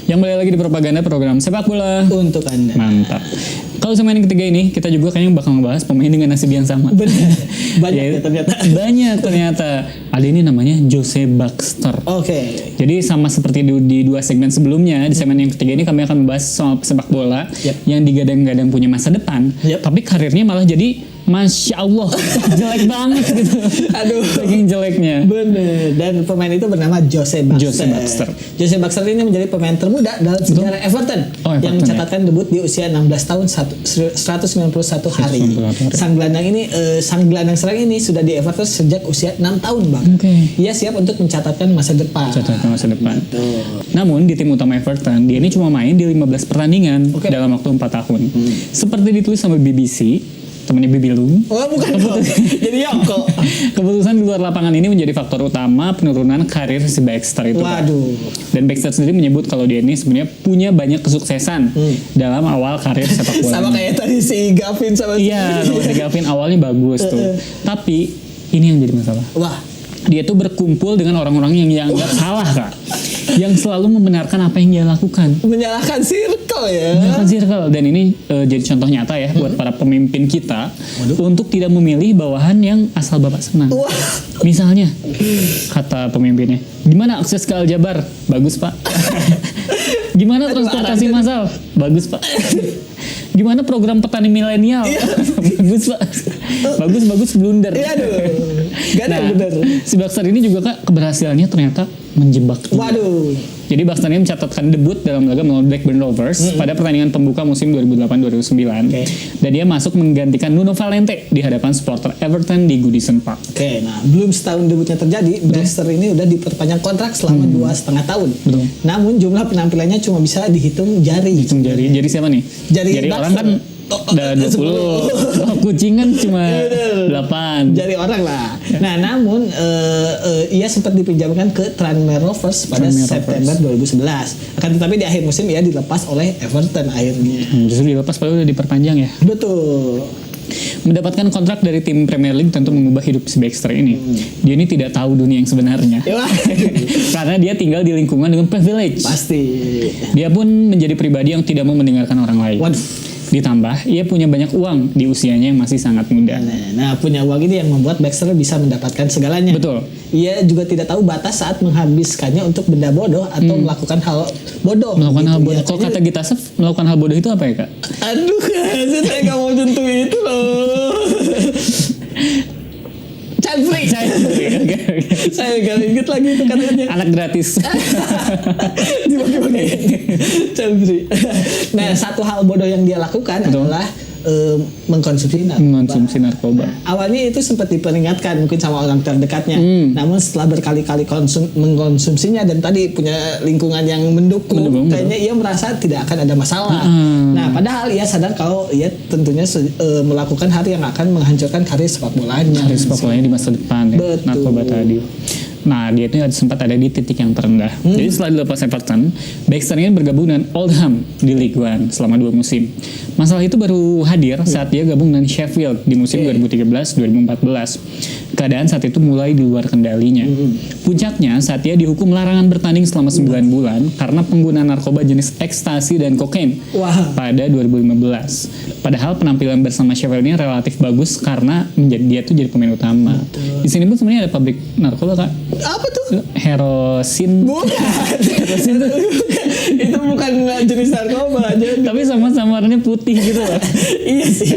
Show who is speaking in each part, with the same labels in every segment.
Speaker 1: Yang kembali lagi di propaganda program sepak bola
Speaker 2: untuk Anda.
Speaker 1: Mantap. Kalau sama yang ketiga ini, kita juga kayaknya bakal ngebahas pemain dengan nasib yang sama.
Speaker 2: Benar. Banyak ya ternyata.
Speaker 1: Banyak ternyata. Ada ini namanya Jose Baxter.
Speaker 2: Oke.
Speaker 1: Jadi sama seperti di dua segmen sebelumnya, di segmen yang ketiga ini kami akan membahas soal sepak bola yang digadang-gadang punya masa depan, tapi karirnya malah jadi Masya Allah jelek banget gitu.
Speaker 2: Aduh,
Speaker 1: saking jeleknya.
Speaker 2: Bener. Dan pemain itu bernama Jose Baxter. Jose Baxter ini menjadi pemain termuda dalam sejarah Everton, yang mencatatkan debut di usia 16 tahun 191 hari. Sang gelandang serang ini sudah di Everton sejak usia 6 tahun, Bang. Ia siap untuk mencatatkan masa depan. Namun di tim utama Everton, dia ini cuma main di 15 pertandingan dalam waktu 4 tahun. Seperti ditulis sama BBC, temannya Bibi Lu. Oh, bukan. Jadi Yoko.
Speaker 1: Keputusan di luar lapangan ini menjadi faktor utama penurunan karir si Baxter itu.
Speaker 2: Waduh.
Speaker 1: Dan Baxter sendiri menyebut kalau dia ini sebenarnya punya banyak kesuksesan dalam awal karir sepak bola.
Speaker 2: Sama kayak tadi si Gavin sama si
Speaker 1: Gavin awalnya bagus tuh. Tapi ini yang jadi masalah.
Speaker 2: Wah.
Speaker 1: Dia tuh berkumpul dengan orang-orang yang dianggap salah, Kak. Yang selalu membenarkan apa yang dia lakukan.
Speaker 2: Menyalahkan circle ya.
Speaker 1: Menyalahkan circle. Dan ini jadi contoh nyata ya buat para pemimpin kita untuk tidak memilih bawahan yang asal bapak senang. Misalnya, kata pemimpinnya, gimana akses ke Aljabar? Bagus, Pak. Gimana transportasi massal? Bagus, Pak. Gimana program petani milenial? Bagus, Pak. Bagus blunder.
Speaker 2: Bener.
Speaker 1: Si Baxter ini juga, Kak, keberhasilannya ternyata menjebak.
Speaker 2: Waduh.
Speaker 1: Jadi Baxter ini mencatatkan debut dalam laga melawan Blackburn Rovers pada pertandingan pembuka musim 2008-2009. Dan dia masuk menggantikan Nuno Valente di hadapan supporter Everton di Goodison Park.
Speaker 2: Nah belum setahun debutnya terjadi, Baxter ini udah diperpanjang kontrak selama 2,5 tahun. Namun jumlah penampilannya cuma bisa dihitung jari.
Speaker 1: Jari siapa nih? Jari orang kan udah 20. Kucing kan cuma 8.
Speaker 2: Jari orang lah. Nah namun ia sempat dipinjamkan ke Tranmere Rovers pada September 2011. Akan tetapi di akhir musim ia dilepas oleh Everton akhirnya.
Speaker 1: Justru dilepas padahal udah diperpanjang ya.
Speaker 2: Betul.
Speaker 1: Mendapatkan kontrak dari tim Premier League tentu mengubah hidup si Baxter ini. Dia ini tidak tahu dunia yang sebenarnya. Karena dia tinggal di lingkungan dengan privilege.
Speaker 2: Pasti.
Speaker 1: Dia pun menjadi pribadi yang tidak mau mendengarkan orang lain. Ditambah, ia punya banyak uang di usianya yang masih sangat muda.
Speaker 2: Nah, punya uang ini yang membuat Baxter bisa mendapatkan segalanya.
Speaker 1: Betul.
Speaker 2: Ia juga tidak tahu batas saat menghabiskannya untuk benda bodoh atau melakukan hal bodoh.
Speaker 1: Melakukan hal bodoh. Kalau kata Gita Sef, melakukan hal bodoh itu apa ya, Kak?
Speaker 2: Aduh, saya nggak mau jentuh itu loh. Child free. Saya gak inget lagi itu kata-katanya.
Speaker 1: Anak gratis.
Speaker 2: Tiba-tiba kayak child free. Nah, satu hal bodoh yang dia lakukan adalah mengkonsumsi
Speaker 1: narkoba.
Speaker 2: Awalnya itu sempat diperingatkan mungkin sama orang terdekatnya. Namun setelah berkali-kali mengkonsumsinya dan tadi punya lingkungan yang mendukung, kayaknya ia merasa tidak akan ada masalah. Nah, padahal ia sadar kalau ia tentunya melakukan hal yang akan menghancurkan karir sepak bolanya.
Speaker 1: Karir sepak bolanya di masa depan ya. Narkoba tadi. Nah, dia itu sempat ada di titik yang terendah. Jadi setelah dilepas Everton, Baxter ini bergabung dengan Oldham di League One selama 2 musim. Masalah itu baru hadir saat dia gabung dengan Sheffield di musim 2013-2014. Keadaan saat itu mulai di luar kendalinya. Puncaknya saat dia dihukum larangan bertanding selama 9 bulan karena penggunaan narkoba jenis ekstasi dan kokain pada 2015. Padahal penampilan bersama Sheffield ini relatif bagus karena dia tuh jadi pemain utama. Di sini pun sebenarnya ada pabrik narkoba, Kak.
Speaker 2: Apa tuh?
Speaker 1: Herosin.
Speaker 2: Bukan. Herosin itu bukan jenis narkoba aja.
Speaker 1: Tapi sama-sama warnanya putih gitu loh.
Speaker 2: Iya sih.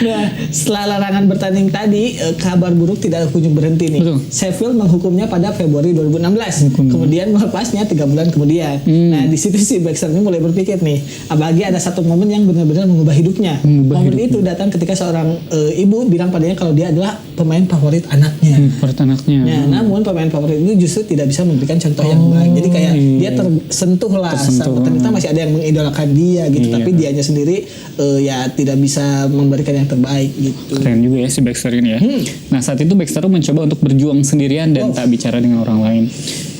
Speaker 2: Nah, setelah larangan bertanding tadi, kabar buruk tidak kunjung berhenti nih. Sheffield menghukumnya pada Februari 2016. Kemudian melepasnya 3 bulan kemudian. Nah, di situ si Baxter ini mulai berpikir nih, apalagi ada satu momen yang benar-benar mengubah hidupnya. Momen itu datang ketika seorang ibu bilang padanya kalau dia adalah pemain favorit anaknya. Nah, namun pemain favorit itu justru tidak bisa memberikan contoh yang baik. Jadi kayak dia tersentuh lah, ternyata masih ada yang mengidolakan dia gitu, tapi dianya sendiri ya tidak bisa memberikan yang terbaik gitu.
Speaker 1: Keren juga ya si Baxter ini ya. Nah, saat itu Baxter mencoba untuk berjuang sendirian dan tak bicara dengan orang lain.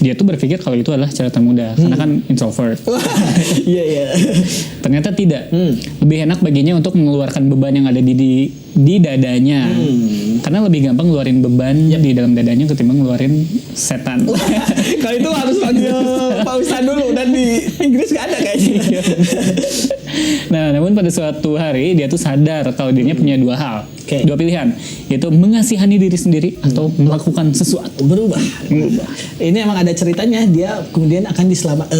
Speaker 1: Dia tuh berpikir kalau itu adalah cara termudah karena kan introvert.
Speaker 2: Iya.
Speaker 1: Ternyata tidak. Lebih enak baginya untuk mengeluarkan beban yang ada di dadanya. Karena lebih gampang ngeluarin beban di dalam dadanya ketimbang ngeluarin setan.
Speaker 2: Kalau itu harus panggil Pak Ustadz dulu, dan di Inggris gak ada kayaknya.
Speaker 1: Nah, namun pada suatu hari dia tuh sadar kalau dirinya punya dua hal, dua pilihan, yaitu mengasihani diri sendiri atau melakukan sesuatu.
Speaker 2: Berubah. Ini emang ada ceritanya, dia kemudian akan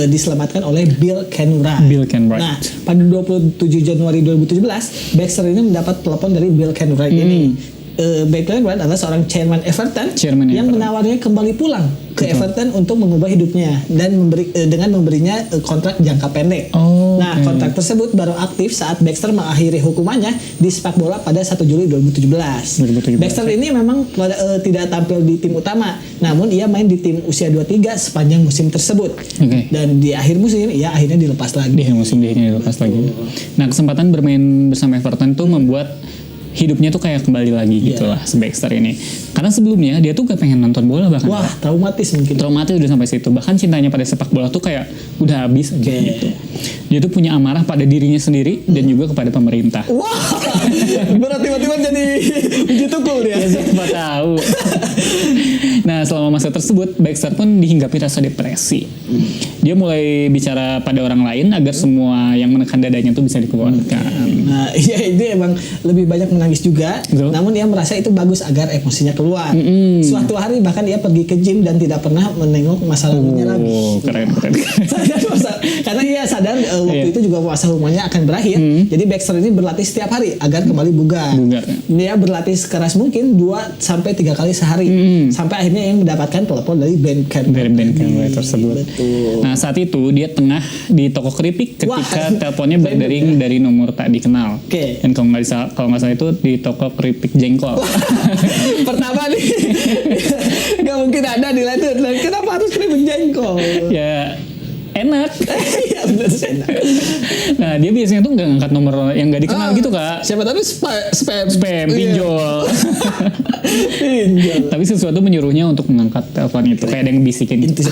Speaker 2: diselamatkan oleh Bill Kenwright. Nah, pada 27 Januari 2017, Baxter ini mendapat telepon dari Bill Kenwright ini. Bill Kenwright adalah seorang chairman Everton yang menawarnya kembali pulang ke Everton untuk mengubah hidupnya dan dengan memberinya kontrak jangka pendek. Kontrak tersebut baru aktif saat Baxter mengakhiri hukumannya di sepak bola pada 1 Juli 2017. Baxter ini memang tidak tampil di tim utama, namun ia main di tim usia 23 sepanjang musim tersebut. Dan di akhir musim ia akhirnya dilepas lagi.
Speaker 1: Nah, kesempatan bermain bersama Everton tuh membuat hidupnya tuh kayak kembali lagi gitu lah si Baxter ini. Karena sebelumnya dia tuh gak pengen nonton bola bahkan.
Speaker 2: Wah, traumatis
Speaker 1: udah sampai situ. Bahkan cintanya pada sepak bola tuh kayak udah habis aja gitu. Dia tuh punya amarah pada dirinya sendiri dan juga kepada pemerintah.
Speaker 2: Wah, berat tiba-tiba jadi uji tukul dia.
Speaker 1: Siapa tahu. Nah, selama masa tersebut Baxter pun dihinggapi rasa depresi. Dia mulai bicara pada orang lain agar semua yang menekan dadanya tuh bisa dikeluarkan.
Speaker 2: Nah, iya, itu emang lebih banyak menangis juga. Namun dia merasa itu bagus agar emosinya keluar. Suatu hari bahkan dia pergi ke gym dan tidak pernah menengok masa lalunya lagi.
Speaker 1: Keren.
Speaker 2: Karena dia sadar waktu itu juga masa hukumannya akan berakhir. Jadi Baxter ini berlatih setiap hari agar kembali bugar. Dia berlatih sekeras mungkin 2-3 kali sehari. Sampai akhirnya yang mendapatkan telepon dari Ben Kenwright
Speaker 1: tersebut. Nah, saat itu dia tengah di toko keripik ketika teleponnya berdering dari nomor tak dikenal. Dan kalau nggak salah itu di toko keripik jengkol.
Speaker 2: Pertama nih, nggak mungkin ada di lain. Kenapa harus keripik jengkol?
Speaker 1: Ya enak.
Speaker 2: Iya, benar, enak.
Speaker 1: Nah, dia biasanya tuh nggak ngangkat nomor yang nggak dikenal gitu, Kak.
Speaker 2: Siapa tahu
Speaker 1: spam pinjol. Tapi sesuatu menyuruhnya untuk mengangkat telepon itu. Kayak ada yang bisikin gitu.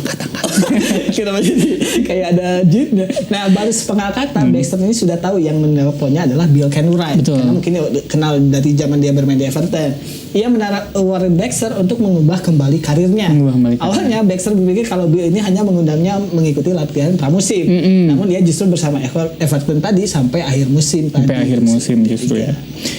Speaker 2: Kenapa jadi kayak ada jinnya. Nah, baru sepenggal kata Baxter ini sudah tahu yang menelponnya adalah Bill Kenwright. Karena mungkin kenal dari zaman dia bermain di Everton. Ia menawarkan Baxter untuk mengubah kembali karirnya. Awalnya Baxter berpikir kalau Bill ini hanya mengundangnya mengikuti latihan pramusim. Namun dia justru bersama Everton tadi sampai akhir musim
Speaker 1: justru ya.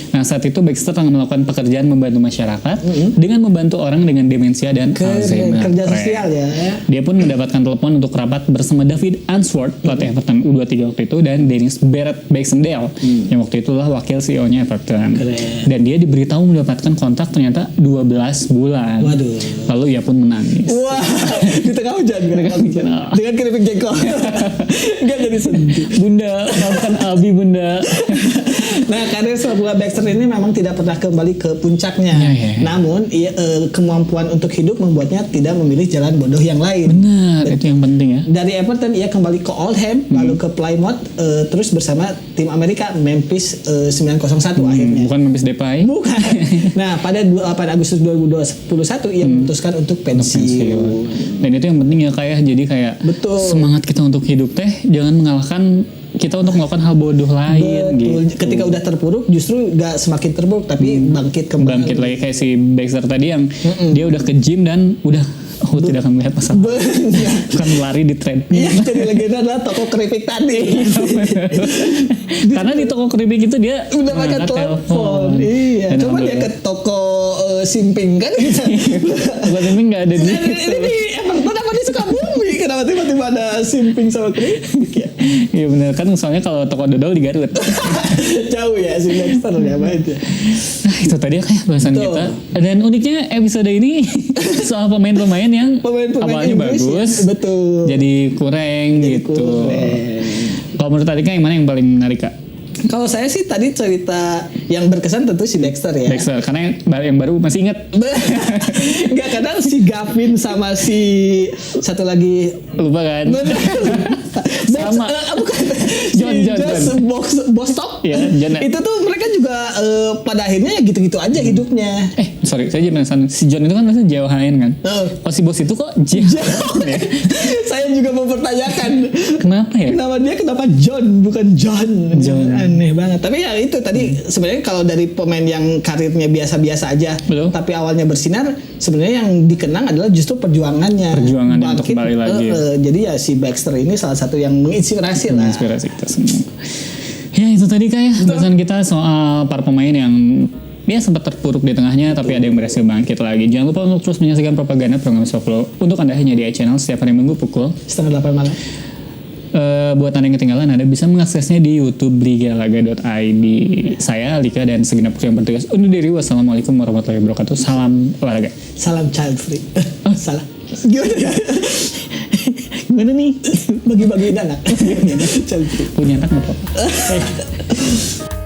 Speaker 1: Nah, saat itu Baxter tengah melakukan pekerjaan membantu masyarakat dengan membantu orang dengan demensia dan Alzheimer.
Speaker 2: Kerja sosial ya.
Speaker 1: Dia pun mendapatkan telepon untuk rapat bersama David Ainsworth, pelatih Everton U23 waktu itu, dan Dennis Barrett Baxendale yang waktu itulah wakil CEO-nya Everton. Dan dia diberitahu mendapatkan kontrak ternyata 12 bulan.
Speaker 2: Waduh.
Speaker 1: Lalu ia pun menangis.
Speaker 2: Wah, di tengah hujan. Dengan keripik jengkol. Gak jadi sedih.
Speaker 1: Bunda, maafkan Abi, Bunda.
Speaker 2: Nah, karir sepak bola Baxter ini memang tidak pernah kembali ke puncaknya. Namun, kemampuan untuk hidup membuatnya tidak memilih jalan bodoh yang lain.
Speaker 1: Benar, itu yang penting ya.
Speaker 2: Dari Everton, ia kembali ke Oldham, lalu ke Plymouth, terus bersama tim Amerika Memphis 901 akhirnya.
Speaker 1: Bukan Memphis Depay.
Speaker 2: Bukan. Nah, pada 8 Agustus 2021 ia memutuskan untuk pensiun.
Speaker 1: Dan itu yang penting ya, kayak jadi kayak semangat kita untuk hidup teh jangan mengalahkan kita untuk melakukan hal bodoh lain. Gitu.
Speaker 2: Ketika udah terpuruk justru gak semakin terpuruk tapi bangkit kembali.
Speaker 1: Bangkit lagi kayak si Baxter tadi yang dia udah ke gym dan udah tidak akan melihat masalah. Bukan lari di treadmill.
Speaker 2: Iya, jadi legenda adalah toko keripik tadi.
Speaker 1: Karena di toko keripik itu dia
Speaker 2: udah pakai telepon. Iya. Coba dia ke toko Simping kan.
Speaker 1: Toko Simping nggak ada di.
Speaker 2: Ini Everton apa di Sukabumi? Kenapa tiba-tiba ada Simping sama keripik ya?
Speaker 1: Iya benar kan, soalnya kalau toko dodol di Garut.
Speaker 2: Jauh ya si Baxter ya aja.
Speaker 1: Nah, itu tadi kayak bahasan kita. Dan uniknya episode ini soal pemain-pemain yang awalnya bagus, jadi kurang gitu. Kalau menurut Adika yang mana yang paling menarik, Kak?
Speaker 2: Kalau saya sih tadi cerita yang berkesan tentu si Baxter ya.
Speaker 1: Baxter, karena yang baru masih inget.
Speaker 2: Enggak, kadang si Gavin sama si satu lagi
Speaker 1: lupa kan? Sama.
Speaker 2: Bukan.
Speaker 1: John.
Speaker 2: Bostock.
Speaker 1: Ya,
Speaker 2: itu tuh mereka juga pada akhirnya ya gitu-gitu aja hidupnya.
Speaker 1: sorry saya jadi penasaran, si John itu kan maksudnya JOHN kan? Oh si bos itu kok John ya?
Speaker 2: Saya juga mempertanyakan
Speaker 1: Kenapa ya?
Speaker 2: Kenapa John bukan John? Aneh banget. Tapi ya itu tadi sebenarnya kalau dari pemain yang karirnya biasa-biasa aja,
Speaker 1: betul,
Speaker 2: tapi awalnya bersinar, sebenarnya yang dikenang adalah justru perjuangannya
Speaker 1: untuk kembali lagi.
Speaker 2: Jadi ya si Baxter ini salah satu yang menginspirasi lah.
Speaker 1: Menginspirasi kita semua. Ya itu tadi kayak bahasan kita soal para pemain yang ya sempat terpuruk di tengahnya, tapi ada yang berhasil bangkit lagi. Jangan lupa untuk terus menyaksikan propaganda program Soflo untuk Anda hanya di iChannel setiap hari Minggu pukul
Speaker 2: 7:30 malam.
Speaker 1: Buat Anda yang ketinggalan, Anda bisa mengaksesnya di YouTube ligalaga.id. Saya Alika dan segenap kru yang bertugas undur diri. Wassalamualaikum warahmatullahi wabarakatuh. Salam olahraga.
Speaker 2: Salam child free. Salah. Gimana nih? Bagi-bagiin anak.
Speaker 1: Punya anak nggak apa-apa.